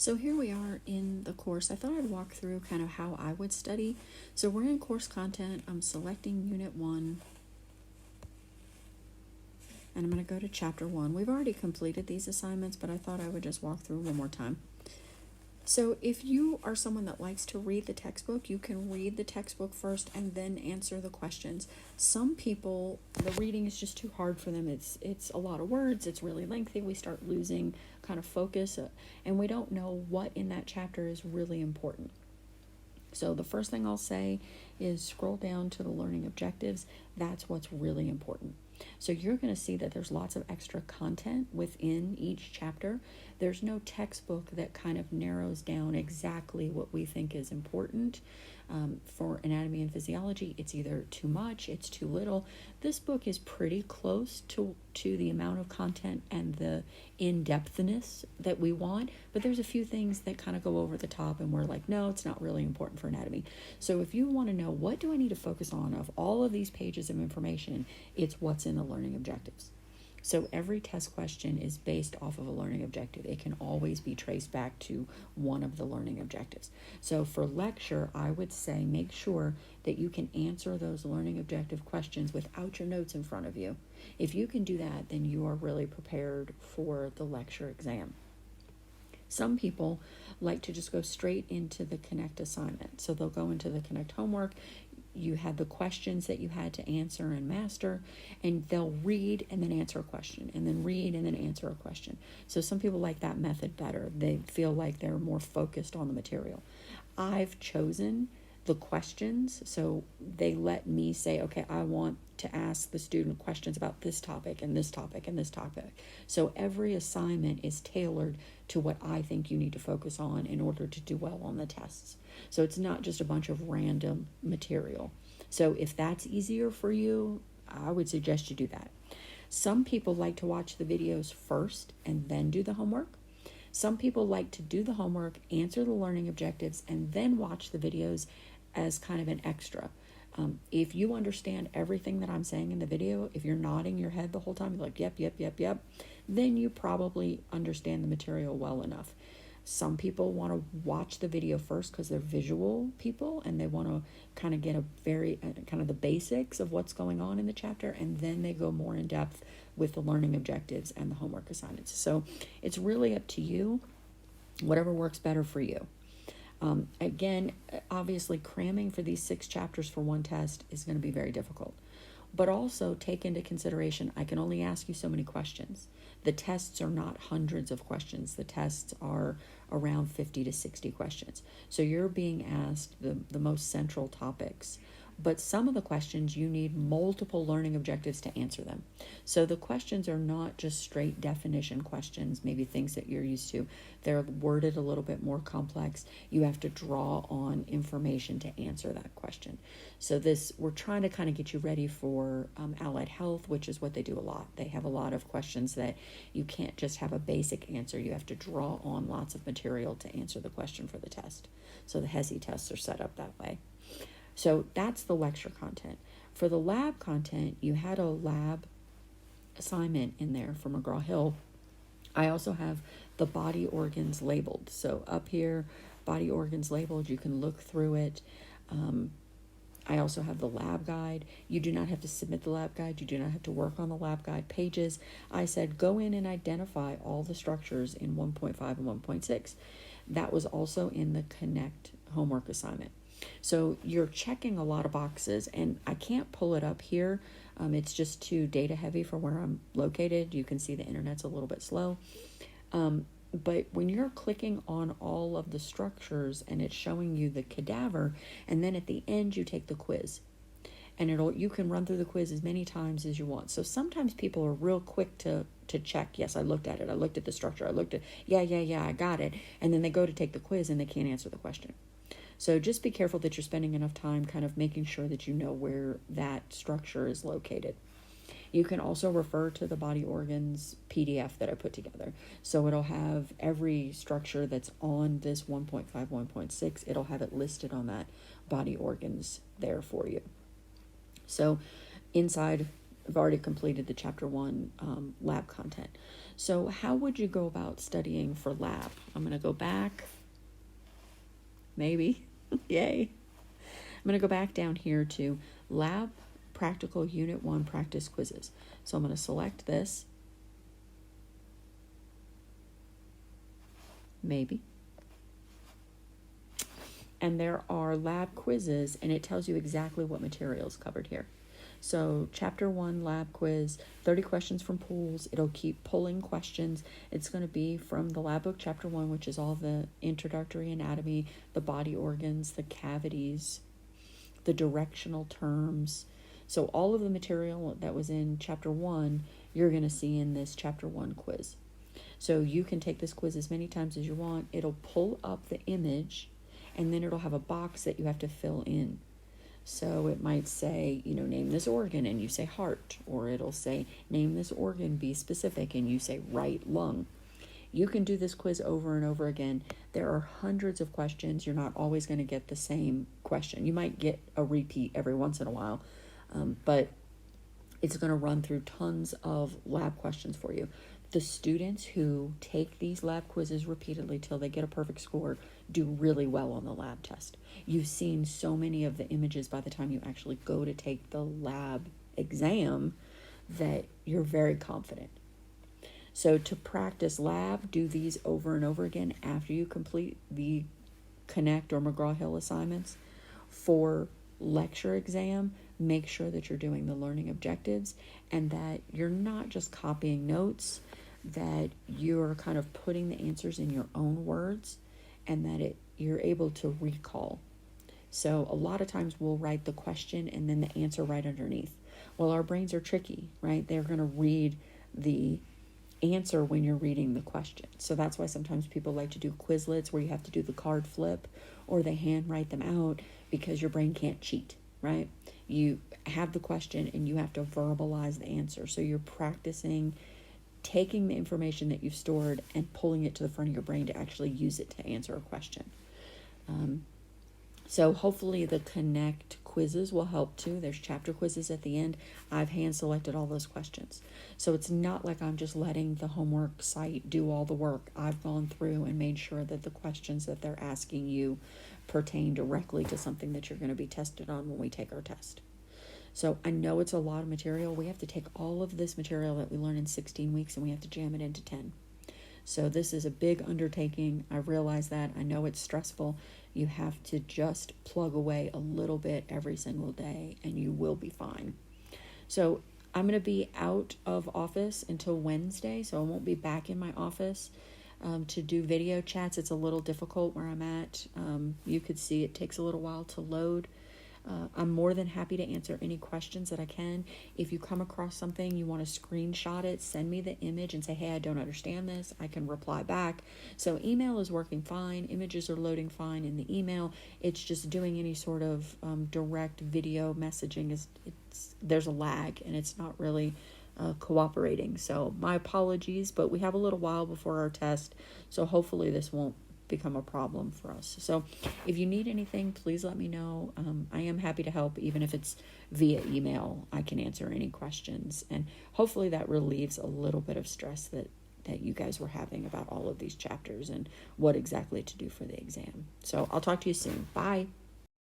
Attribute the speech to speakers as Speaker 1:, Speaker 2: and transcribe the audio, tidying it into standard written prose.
Speaker 1: So here we are in the course. I thought I'd walk through kind of how I would study. So we're in course content. I'm selecting Unit 1. And I'm going to go to Chapter 1. We've already completed these assignments, but I thought I would just walk through one more time. So if you are someone that likes to read the textbook, you can read the textbook first and then answer the questions. Some people, the reading is just too hard for them. It's a lot of words. It's really lengthy. We start losing kind of focus, and we don't know what in that chapter is really important. So the first thing I'll say is scroll down to the learning objectives. That's what's really important. So you're going to see that there's lots of extra content within each chapter. There's no textbook that kind of narrows down exactly what we think is important. For anatomy and physiology, it's either too much, it's too little. This book is pretty close to the amount of content and the in-depthness that we want, but there's a few things that kind of go over the top and we're like, no, it's not really important for anatomy. So if you want to know what do I need to focus on of all of these pages of information, it's what's in the learning objectives. So every test question is based off of a learning objective. It can always be traced back to one of the learning objectives. So for lecture, I would say make sure that you can answer those learning objective questions without your notes in front of you. If you can do that, then you are really prepared for the lecture exam. Some people like to just go straight into the Connect assignment. So they'll go into the Connect homework. You had the questions that you had to answer and master, and they'll read and then answer a question, and then read and then answer a question. So some people like that method better. They feel like they're more focused on the material. I've chosen the questions, so they let me say, okay, I want to ask the student questions about this topic and this topic and this topic. So every assignment is tailored to what I think you need to focus on in order to do well on the tests. So it's not just a bunch of random material. So if that's easier for you, I would suggest you do that. Some people like to watch the videos first and then do the homework. Some people like to do the homework, answer the learning objectives, and then watch the videos as kind of an extra. If you understand everything that I'm saying in the video, if you're nodding your head the whole time, you're like, yep, then you probably understand the material well enough. Some people want to watch the video first because they're visual people and they want to kind of get a very kind of the basics of what's going on in the chapter, and then they go more in depth with the learning objectives and the homework assignments. So it's really up to you, whatever works better for you. Again, obviously cramming for these 6 chapters for one test is going to be very difficult. But also take into consideration, I can only ask you so many questions. The tests are not hundreds of questions. The tests are around 50 to 60 questions. So you're being asked the most central topics. But some of the questions, you need multiple learning objectives to answer them. So the questions are not just straight definition questions, maybe things that you're used to. They're worded a little bit more complex. You have to draw on information to answer that question. So we're trying to kind of get you ready for allied health, which is what they do a lot. They have a lot of questions that you can't just have a basic answer. You have to draw on lots of material to answer the question for the test. So the HESI tests are set up that way. So that's the lecture content. For the lab content, you had a lab assignment in there from McGraw-Hill. I also have the body organs labeled. So up here, body organs labeled, you can look through it. I also have the lab guide. You do not have to submit the lab guide. You do not have to work on the lab guide pages. I said go in and identify all the structures in 1.5 and 1.6. That was also in the Connect homework assignment. So you're checking a lot of boxes, and I can't pull it up here. It's just too data heavy for where I'm located. You can see the internet's a little bit slow. But when you're clicking on all of the structures and it's showing you the cadaver, and then at the end you take the quiz. And you can run through the quiz as many times as you want. So sometimes people are real quick to check, yes, I looked at it. I looked at the structure. I looked at, yeah, I got it. And then they go to take the quiz and they can't answer the question. So just be careful that you're spending enough time kind of making sure that you know where that structure is located. You can also refer to the body organs PDF that I put together. So it'll have every structure that's on this 1.5, 1.6. It'll have it listed on that body organs there for you. So inside I've already completed the chapter 1 lab content. So how would you go about studying for lab? I'm going to go back. Maybe. Yay. I'm going to go back down here to Lab Practical Unit 1 Practice Quizzes. So I'm going to select this. Maybe. And there are lab quizzes, and it tells you exactly what material is covered here. So chapter 1 lab quiz, 30 questions from pools. It'll keep pulling questions. It's going to be from the lab book chapter 1, which is all the introductory anatomy, the body organs, the cavities, the directional terms. So all of the material that was in chapter 1, you're going to see in this chapter 1 quiz. So you can take this quiz as many times as you want. It'll pull up the image, and then it'll have a box that you have to fill in. So it might say, name this organ, and you say heart, or it'll say, name this organ, be specific, and you say right lung. You can do this quiz over and over again. There are hundreds of questions. You're not always going to get the same question. You might get a repeat every once in a while, but it's going to run through tons of lab questions for you. The students who take these lab quizzes repeatedly till they get a perfect score do really well on the lab test. You've seen so many of the images by the time you actually go to take the lab exam that you're very confident. So to practice lab, do these over and over again after you complete the Connect or McGraw-Hill assignments. For lecture exam, make sure that you're doing the learning objectives and that you're not just copying notes, that you're kind of putting the answers in your own words, and that you're able to recall. So a lot of times we'll write the question and then the answer right underneath. Well, our brains are tricky, right? They're going to read the answer when you're reading the question. So that's why sometimes people like to do Quizlets where you have to do the card flip, or they hand write them out, because your brain can't cheat, right? You have the question and you have to verbalize the answer. So you're practicing taking the information that you've stored and pulling it to the front of your brain to actually use it to answer a question. So hopefully the Connect quizzes will help too. There's chapter quizzes at the end. I've hand selected all those questions. So it's not like I'm just letting the homework site do all the work. I've gone through and made sure that the questions that they're asking you pertain directly to something that you're going to be tested on when we take our test. So I know it's a lot of material. We have to take all of this material that we learn in 16 weeks and we have to jam it into 10. So this is a big undertaking. I realize that. I know it's stressful. You have to just plug away a little bit every single day and you will be fine. So I'm going to be out of office until Wednesday, so I won't be back in my office to do video chats. It's a little difficult where I'm at. You could see it takes a little while to load. I'm more than happy to answer any questions that I can. If you come across something, you want to screenshot it, send me the image and say, hey, I don't understand this. I can reply back. So email is working fine. Images are loading fine in the email. It's just doing any sort of direct video messaging. There's a lag and it's not really cooperating. So my apologies, but we have a little while before our test. So hopefully this won't become a problem for us. So if you need anything, please let me know. I am happy to help, even if it's via email. I can answer any questions, and hopefully that relieves a little bit of stress that you guys were having about all of these chapters and what exactly to do for the exam. So I'll talk to you soon. Bye.